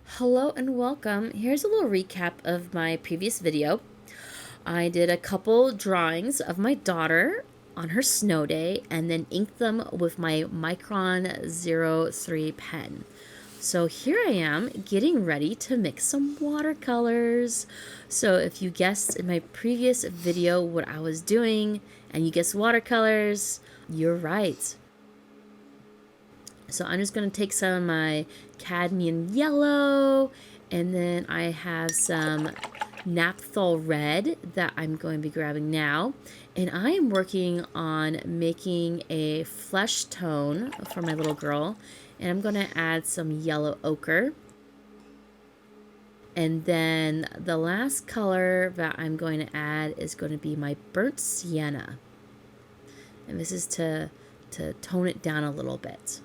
Hello and welcome. Here's a little recap of my previous video. I did a couple drawings of my daughter on her snow day and then inked them with my Micron 03 pen. So here I am getting ready to mix some watercolors. So if you guessed in my previous video what I was doing and you guessed watercolors, you're right. So I'm just going to take some of my cadmium yellow, and then I have some naphthol red that I'm going to be grabbing now. And I am working on making a flesh tone for my little girl. And I'm going to add some yellow ochre. And then the last color that I'm going to add is going to be my burnt sienna. And this is to tone it down a little bit.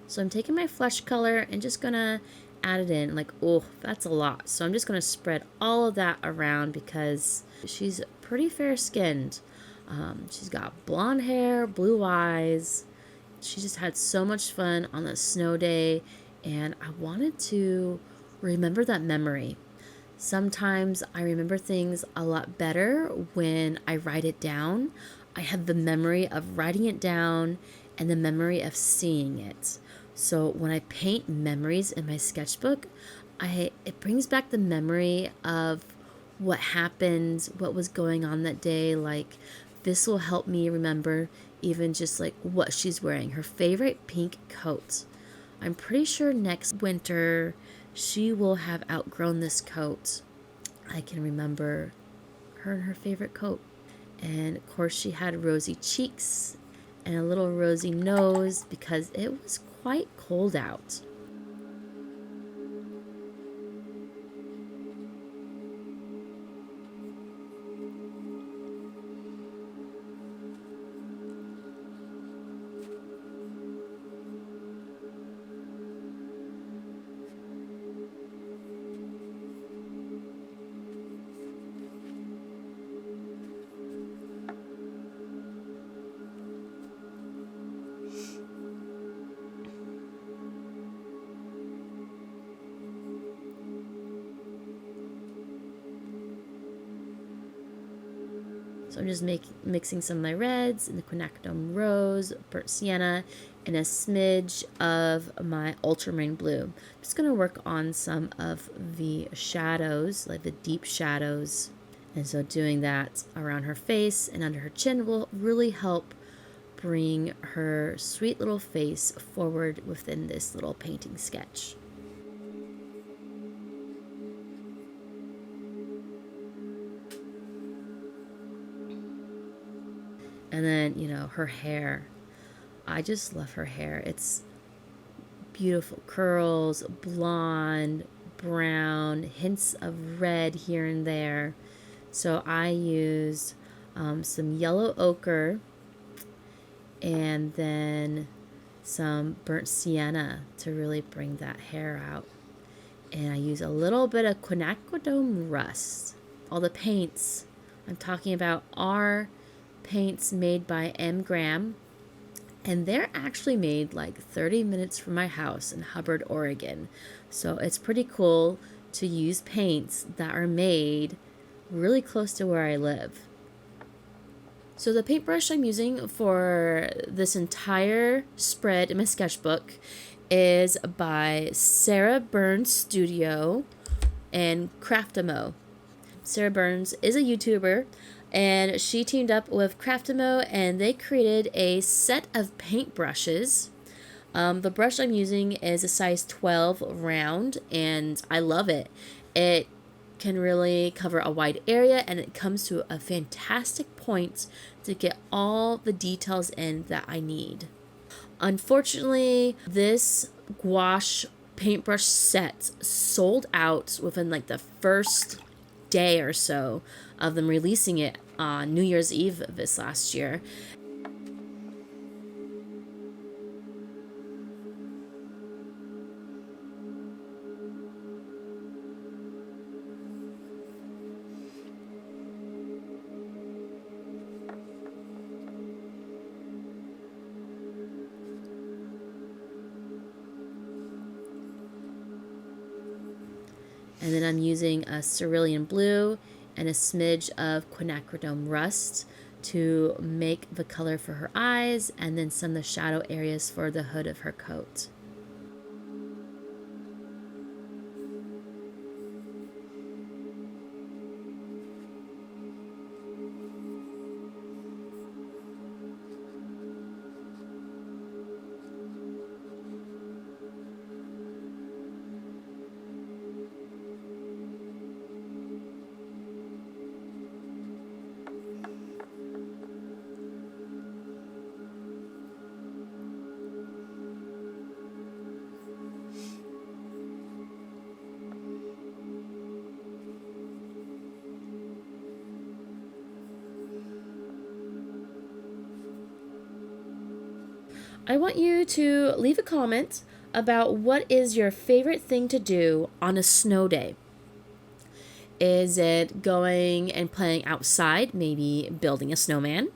So I'm taking my flesh color and just gonna add it in. Like, oh, that's a lot. So I'm just gonna spread all of that around because she's pretty fair skinned. She's got blonde hair, blue eyes. She just had so much fun on the snow day, and I wanted to remember that memory. Sometimes I remember things a lot better when I write it down. I have the memory of writing it down and the memory of seeing it. So when I paint memories in my sketchbook, it brings back the memory of what happened, what was going on that day. Like, this will help me remember even just like what she's wearing, her favorite pink coat. I'm pretty sure next winter she will have outgrown this coat. I can remember her and her favorite coat. And of course she had rosy cheeks and a little rosy nose because it was quite cold out. So I'm just mixing some of my reds and the quinacridone rose, burnt sienna, and a smidge of my ultramarine blue. I'm just going to work on some of the shadows, like the deep shadows. And so doing that around her face and under her chin will really help bring her sweet little face forward within this little painting sketch. And then, her hair. I just love her hair. It's beautiful curls, blonde, brown, hints of red here and there. So I used some yellow ochre and then some burnt sienna to really bring that hair out. And I use a little bit of quinacridone rust. All the paints I'm talking about are paints made by M. Graham, and they're actually made like 30 minutes from my house in Hubbard, Oregon. So it's pretty cool to use paints that are made really close to where I live. So the paintbrush I'm using for this entire spread in my sketchbook is by Sarah Burns Studio and Craftamo. Sarah Burns is a YouTuber, and she teamed up with Craftamo and they created a set of paintbrushes. The brush I'm using is a size 12 round, and I love it. It can really cover a wide area, and it comes to a fantastic point to get all the details in that I need. Unfortunately, this gouache paintbrush set sold out within like the first day or so of them releasing it on New Year's Eve of this last year. And then I'm using a cerulean blue and a smidge of quinacridone rust to make the color for her eyes and then some of the shadow areas for the hood of her coat. I want you to leave a comment about what is your favorite thing to do on a snow day. Is it going and playing outside, maybe building a snowman,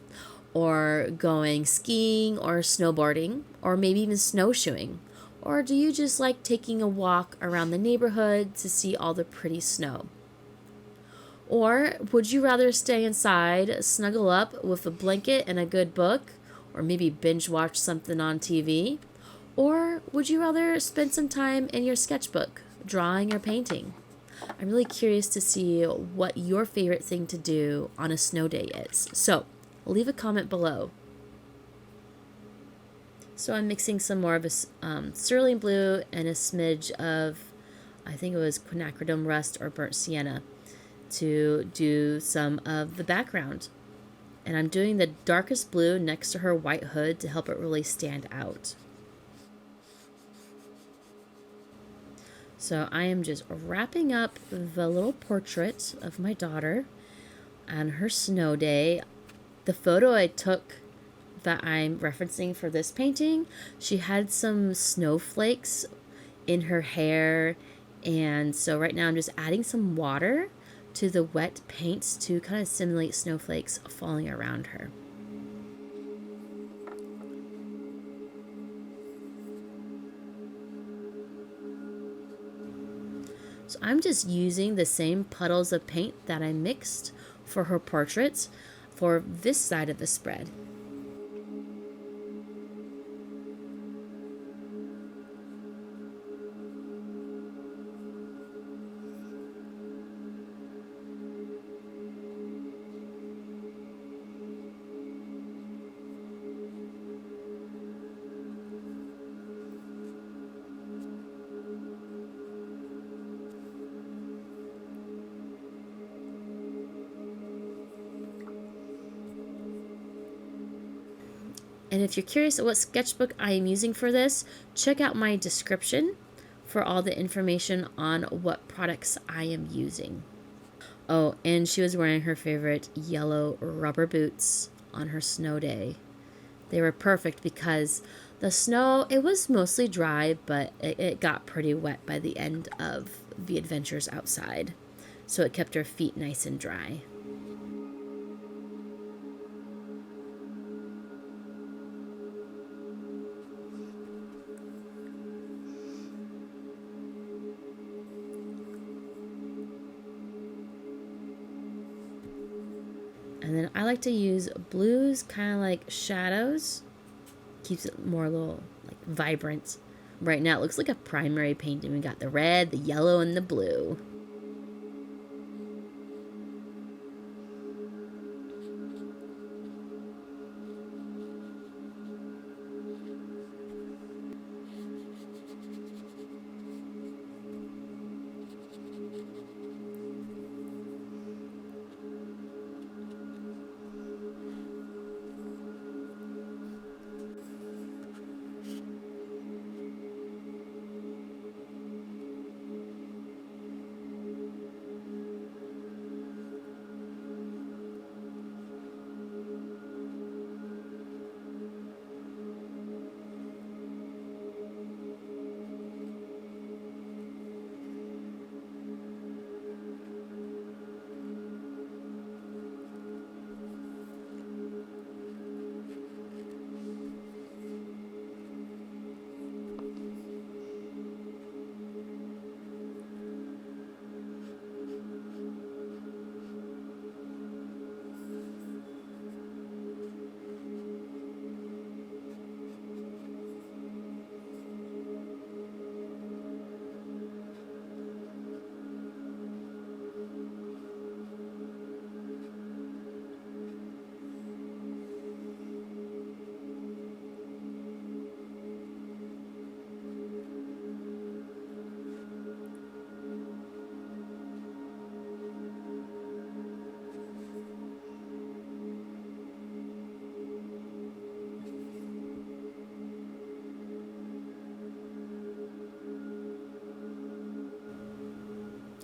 or going skiing or snowboarding, or maybe even snowshoeing? Or do you just like taking a walk around the neighborhood to see all the pretty snow? Or would you rather stay inside, snuggle up with a blanket and a good book, or maybe binge watch something on TV? Or would you rather spend some time in your sketchbook, drawing or painting? I'm really curious to see what your favorite thing to do on a snow day is. So leave a comment below. So I'm mixing some more of a cerulean blue and a smidge of, I think it was quinacridone rust or burnt sienna, to do some of the background. And I'm doing the darkest blue next to her white hood to help it really stand out. So I am just wrapping up the little portrait of my daughter on her snow day. The photo I took that I'm referencing for this painting, she had some snowflakes in her hair. And so right now I'm just adding some water to the wet paints to kind of simulate snowflakes falling around her. So I'm just using the same puddles of paint that I mixed for her portraits for this side of the spread. And if you're curious what sketchbook I am using for this, check out my description for all the information on what products I am using. Oh, and she was wearing her favorite yellow rubber boots on her snow day. They were perfect because the snow, it was mostly dry, but it got pretty wet by the end of the adventures outside. So it kept her feet nice and dry. And then I like to use blues, kind of like shadows. Keeps it more a little like vibrant. Right now it looks like a primary painting. We got the red, the yellow, and the blue.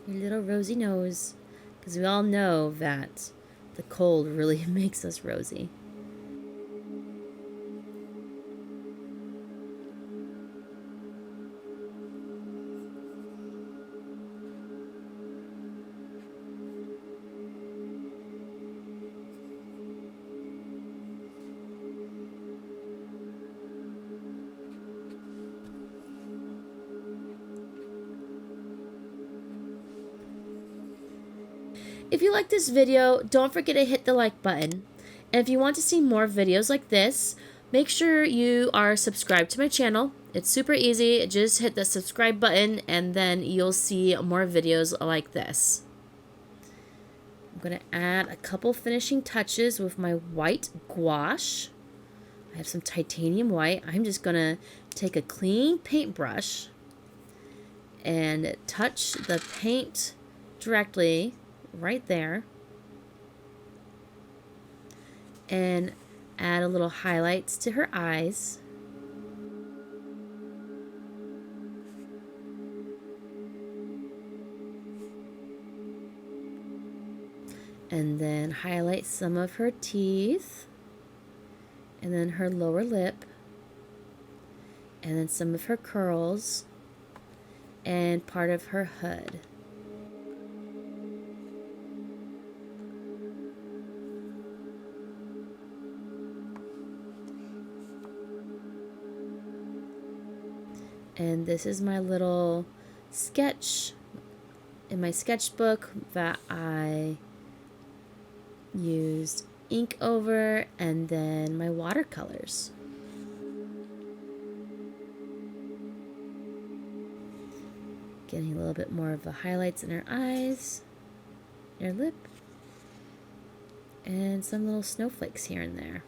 Your little rosy nose. Because we all know that the cold really makes us rosy. If you like this video, don't forget to hit the like button. And if you want to see more videos like this, make sure you are subscribed to my channel. It's super easy. Just hit the subscribe button and then you'll see more videos like this. I'm going to add a couple finishing touches with my white gouache. I have some titanium white. I'm just going to take a clean paintbrush and touch the paint directly right there and add a little highlights to her eyes. And then highlight some of her teeth and then her lower lip and then some of her curls and part of her hood. And this is my little sketch in my sketchbook that I used ink over, and then my watercolors. Getting a little bit more of the highlights in her eyes, her lip, and some little snowflakes here and there.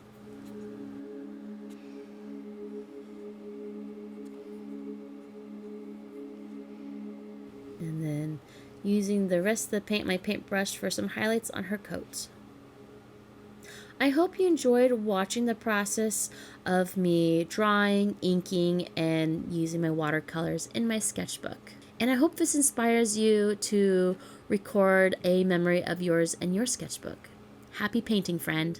And then using the rest of the paint, my paintbrush, for some highlights on her coat. I hope you enjoyed watching the process of me drawing, inking, and using my watercolors in my sketchbook. And I hope this inspires you to record a memory of yours in your sketchbook. Happy painting, friend!